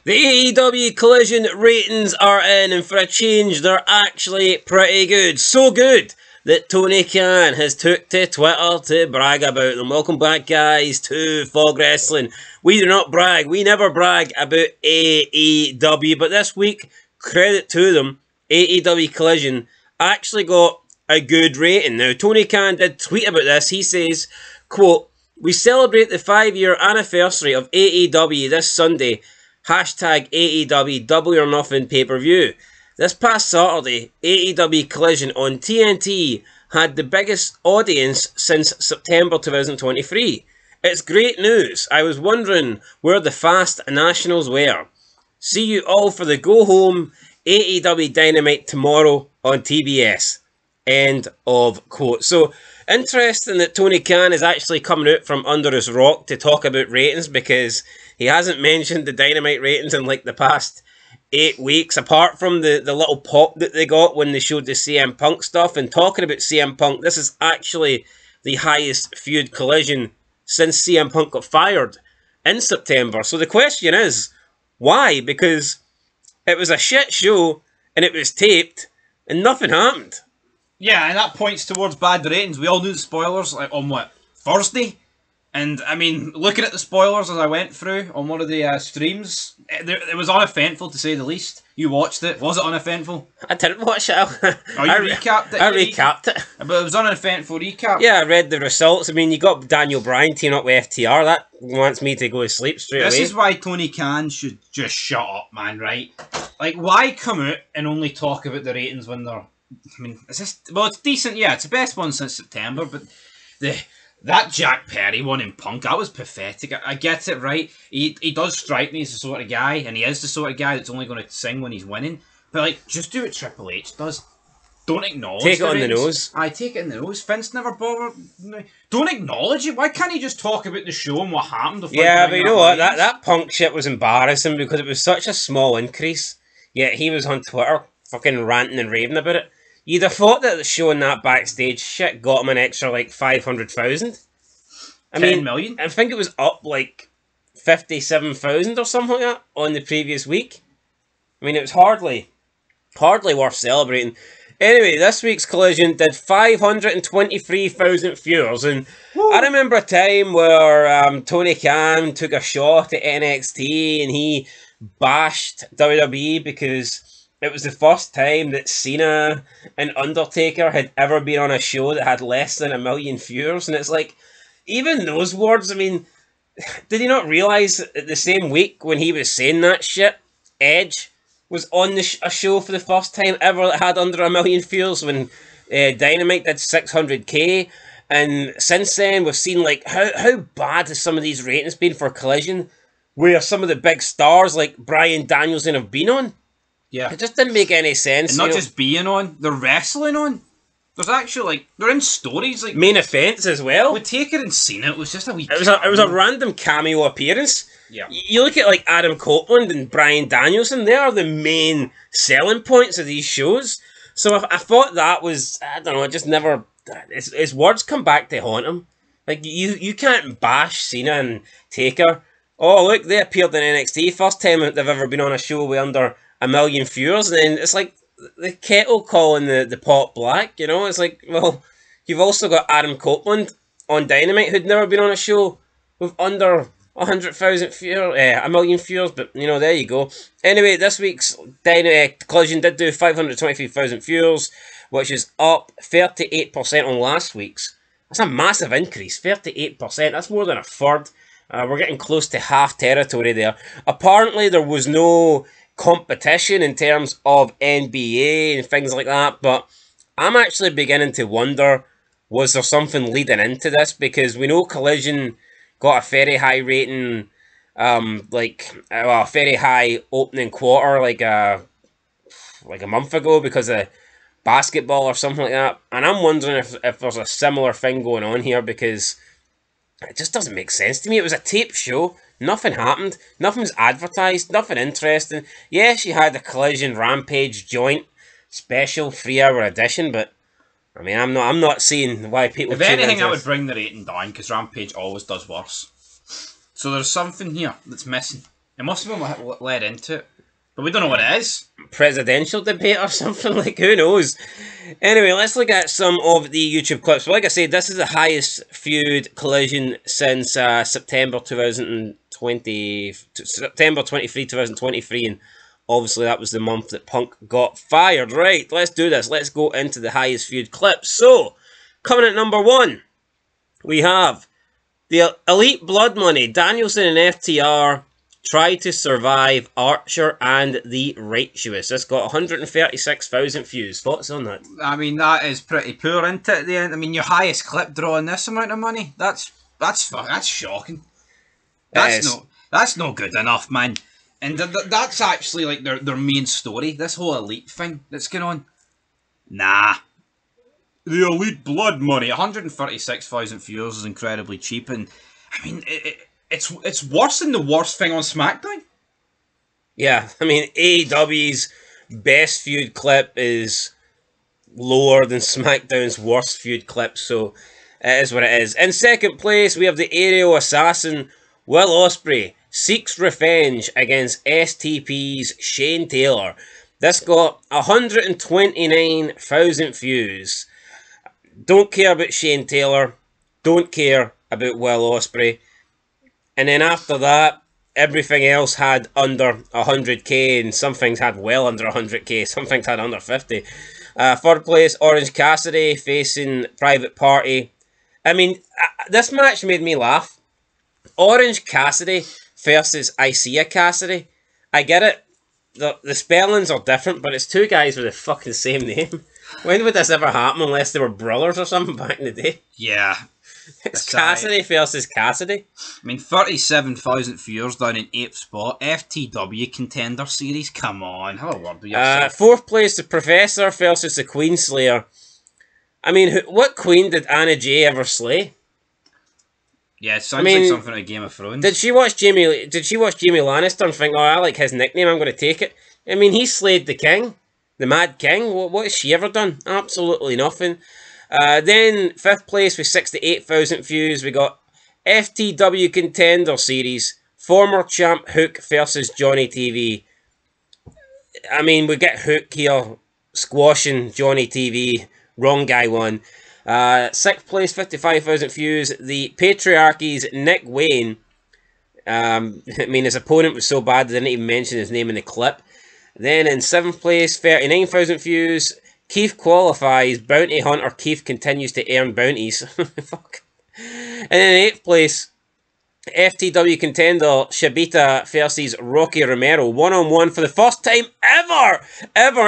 The AEW Collision ratings are in, and for a change, they're actually pretty good. So good that Tony Khan has took to Twitter to brag about them. Welcome back, guys, to Fog Wrestling. We do not brag. We never brag about AEW. But this week, credit to them, AEW Collision actually got a good rating. Now, Tony Khan did tweet about this. He says, quote, "We celebrate the 5-year anniversary of AEW this Sunday. Hashtag AEW Double or Nothing pay-per-view. This past Saturday, AEW Collision on TNT had the biggest audience since September 2023. It's great news. I was wondering where the fast nationals were. See you all for the go-home AEW Dynamite tomorrow on TBS." End of quote. So, interesting that Tony Khan is actually coming out from under his rock to talk about ratings, because he hasn't mentioned the Dynamite ratings in like the past 8 weeks, apart from the little pop that they got when they showed the CM Punk stuff. And talking about CM Punk, this is actually the highest feud Collision since CM Punk got fired in September. So the question is, why? Because it was a shit show and it was taped and nothing happened. Yeah, and that points towards bad ratings. We all knew the spoilers like on what, Thursday? And I mean, looking at the spoilers as I went through on one of the streams, it was uneventful to say the least. You watched it. Was it uneventful? I didn't watch it. Recapped it? I recapped it. But it was an uneventful recap. Yeah, I read the results. I mean, you got Daniel Bryan teaming up with FTR. That wants me to go to sleep straight away. This is why Tony Khan should just shut up, man, right? Like, why come out and only talk about the ratings when they're... I mean, is this... Well, it's decent, yeah. It's the best one since September, but that Jack Perry one in Punk, that was pathetic. I get it, right? He does strike me as the sort of guy, and he is the sort of guy that's only going to sing when he's winning. But, like, just do what Triple H does. Don't acknowledge Take it on the nose. I take it in the nose. Vince never bothered. Don't acknowledge it. Why can't he just talk about the show and what happened? Yeah, but you know what? That Punk shit was embarrassing because it was such a small increase. Yet he was on Twitter fucking ranting and raving about it. You'd have thought that showing that backstage shit got him an extra like 500,000. I mean, 10 million? I think it was up like 57,000 or something like that on the previous week. I mean, it was hardly worth celebrating. Anyway, this week's Collision did 523,000 viewers, and woo. I remember a time where Tony Khan took a shot at NXT and he bashed WWE because it was the first time that Cena and Undertaker had ever been on a show that had less than 1 million viewers. And it's like, even those words, I mean, did he not realise that the same week when he was saying that shit, Edge was on a show for the first time ever that had under 1 million viewers when Dynamite did 600k. And since then, we've seen like how bad has some of these ratings been for Collision, where some of the big stars like Bryan Danielson have been on. Yeah. It just didn't make any sense. And not just being on, they're wrestling on. There's actually, like, they're in stories, like... Main events as well. With Taker and Cena, it was just a wee... It was a random cameo appearance. Yeah. You look at, like, Adam Copeland and Bryan Danielson, they are the main selling points of these shows. So I thought that was, I don't know, it just never... His words come back to haunt him. Like, you can't bash Cena and Taker. Oh, look, they appeared in NXT. First time they've ever been on a show with under 1 million viewers, and then it's like the kettle calling the pot black, you know? It's like, well, you've also got Adam Copeland on Dynamite, who'd never been on a show with under 100,000 viewers, 1 million viewers, but, you know, there you go. Anyway, this week's Collision did do 523,000 viewers, which is up 38% on last week's. That's a massive increase, 38%. That's more than a third. We're getting close to half territory there. Apparently, there was no competition in terms of NBA and things like that, but I'm actually beginning to wonder, was there something leading into this? Because we know Collision got a very high rating, a very high opening quarter like a month ago because of basketball or something like that, and I'm wondering if there's a similar thing going on here, because it just doesn't make sense to me. It was a tape show. Nothing happened. Nothing's advertised. Nothing interesting. Yes, you had the Collision Rampage joint special 3-hour edition, but I mean, I'm not seeing why people. If anything, I would bring the rating down because Rampage always does worse. So there's something here that's missing. It must have been led into it. But we don't know what it is. Presidential debate or something, like, who knows? Anyway, let's look at some of the YouTube clips. But like I said, this is the highest viewed collision since September 2020, September 23, 2023, and obviously that was the month that Punk got fired. Right, let's do this. Let's go into the highest viewed clips. So, coming at number 1, we have the Elite Blood Money, Danielson and FTR try to survive Archer and the Righteous. This got 136,000 views. Thoughts on that? I mean, that is pretty poor, isn't it, at the end? I mean, your highest clip drawing this amount of money? That's shocking. That's no good enough, man. And that's actually like their main story. This whole Elite thing that's going on. Nah. The Elite Blood Money, 136,000 viewers is incredibly cheap, and I mean, it's worse than the worst thing on SmackDown. Yeah, I mean, AEW's best viewed clip is lower than SmackDown's worst viewed clip, so it is what it is. In second place, we have the aerial assassin, Will Ospreay, seeks revenge against STP's Shane Taylor. This got 129,000 views. Don't care about Shane Taylor. Don't care about Will Ospreay. And then after that, everything else had under 100k, and some things had well under 100k, some things had under 50. Third place, Orange Cassidy facing Private Party. I mean, this match made me laugh. Orange Cassidy versus Isaiah Cassidy. I get it. The spellings are different, but it's two guys with the fucking same name. When would this ever happen unless they were brothers or something back in the day? Yeah. It's Cassidy versus Cassidy. I mean, 37,000 viewers down in 8th spot. FTW Contender Series. Come on, have a word with yourself. Fourth place, the Professor versus the Queen Slayer. I mean, what queen did Anna Jay ever slay? Yeah, it sounds like something out of Game of Thrones. Did she watch Jamie Lannister and think, oh, I like his nickname, I'm going to take it? I mean, he slayed the king, the Mad King. What has she ever done? Absolutely nothing. Then, 5th place with 68,000 views, we got FTW Contender Series, former champ Hook versus Johnny TV. I mean, we get Hook here squashing Johnny TV. Wrong guy won. 6th place, 55,000 views, the Patriarchy's Nick Wayne. I mean, his opponent was so bad they didn't even mention his name in the clip. Then in 7th place, 39,000 views, Keith qualifies, Bounty Hunter Keith continues to earn bounties. Fuck. And in 8th place, FTW contender Shibita versus Rocky Romero. One-on-one for the first time ever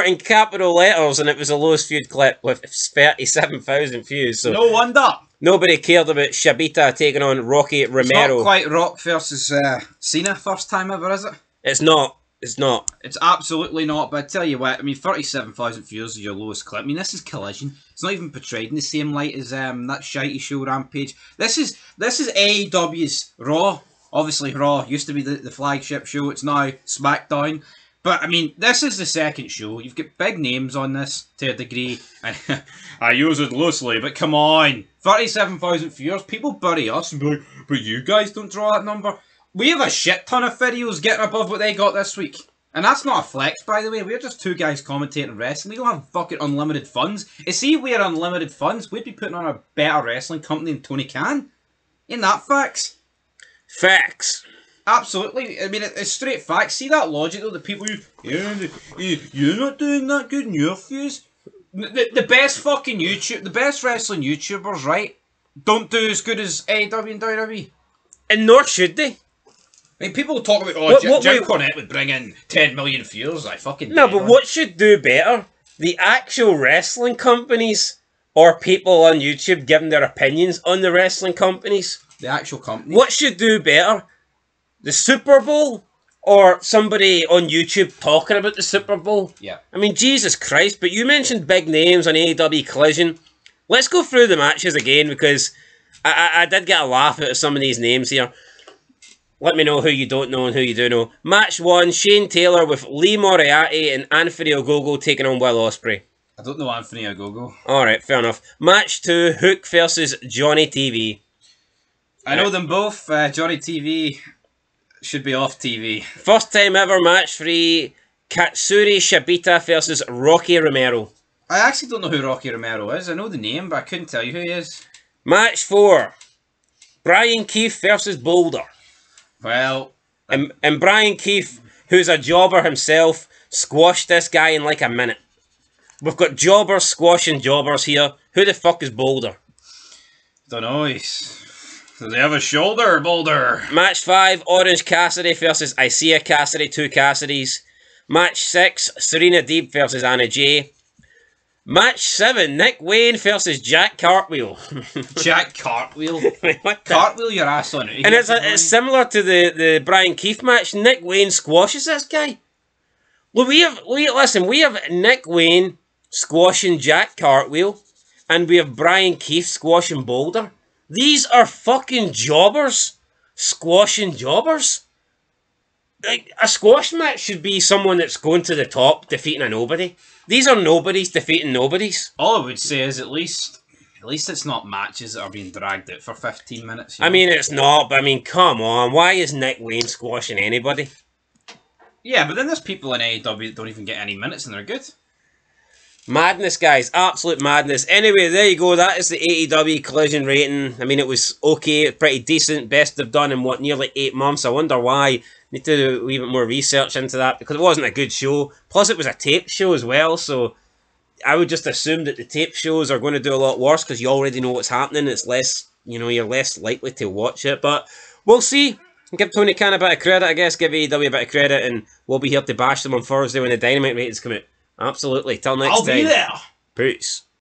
in capital letters, and it was the lowest viewed clip with 37,000 views. So no wonder. Nobody cared about Shibita taking on Rocky Romero. It's not quite Rock versus Cena first time ever, is it? It's not. It's not. It's absolutely not, but I tell you what, I mean, 37,000 views is your lowest clip. I mean, this is Collision. It's not even portrayed in the same light as that shitey show Rampage. This is AEW's Raw. Obviously, Raw used to be the flagship show. It's now SmackDown. But, I mean, this is the second show. You've got big names on this to a degree. I use it loosely, but come on. 37,000 viewers. People bury us and be like, but you guys don't draw that number. We have a shit ton of videos getting above what they got this week. And that's not a flex, by the way. We're just two guys commentating wrestling. We don't have fucking unlimited funds. You see, if we had unlimited funds, we'd be putting on a better wrestling company than Tony Khan. Ain't that facts? Facts. Absolutely. I mean, it's straight facts. See that logic, though? The people who... You're not doing that good in your views. The best fucking YouTube... The best wrestling YouTubers, right? Don't do as good as AEW and WWE. And nor should they. I mean, people talk about, Jim Cornette would bring in 10 million viewers. I fucking... No, but what should do better? The actual wrestling companies or people on YouTube giving their opinions on the wrestling companies? The actual company. What should do better? The Super Bowl? Or somebody on YouTube talking about the Super Bowl? Yeah. I mean, Jesus Christ, but you mentioned big names on AEW Collision. Let's go through the matches again, because I did get a laugh out of some of these names here. Let me know who you don't know and who you do know. Match 1, Shane Taylor with Lee Moriarty and Anthony Ogogo taking on Will Ospreay. I don't know Anthony Ogogo. Alright, fair enough. Match 2, Hook versus Johnny TV. I know them both. Johnny TV Should be off TV. First time ever match 3. Katsuri Shibata versus Rocky Romero. I actually don't know who Rocky Romero is. I know the name, but I couldn't tell you who he is. Match 4. Brian Keefe versus Boulder. Well... And Brian Keefe, who's a jobber himself, squashed this guy in like a minute. We've got jobbers squashing jobbers here. Who the fuck is Boulder? Don't know. Does he have a shoulder, Boulder? Match 5, Orange Cassidy versus Isaiah Cassidy, 2 Cassidys. Match 6, Serena Deeb versus Anna Jay. Match 7, Nick Wayne versus Jack Cartwheel. Jack Cartwheel? What the? Cartwheel your ass on it. And it's similar to the Brian Keefe match. Nick Wayne squashes this guy. Well, we have Nick Wayne squashing Jack Cartwheel, and we have Brian Keefe squashing Boulder. These are fucking jobbers squashing jobbers. Like, a squash match should be someone that's going to the top defeating a nobody. These are nobodies defeating nobodies. All I would say is at least it's not matches that are being dragged out for 15 minutes. I mean, it's not, but I mean, come on. Why is Nick Wayne squashing anybody? Yeah, but then there's people in AEW that don't even get any minutes and they're good. Madness, guys. Absolute madness. Anyway, there you go. That is the AEW Collision rating. I mean, it was okay. Pretty decent. Best they've done in, nearly 8 months. I wonder why. Need to do a wee bit more research into that, because it wasn't a good show. Plus, it was a taped show as well, so I would just assume that the taped shows are going to do a lot worse, because you already know what's happening. It's less, you're less likely to watch it. But we'll see. Give Tony Khan a bit of credit, I guess. Give AEW a bit of credit, and we'll be here to bash them on Thursday when the Dynamite ratings come out. Absolutely. Till next time. I'll be there. Peace.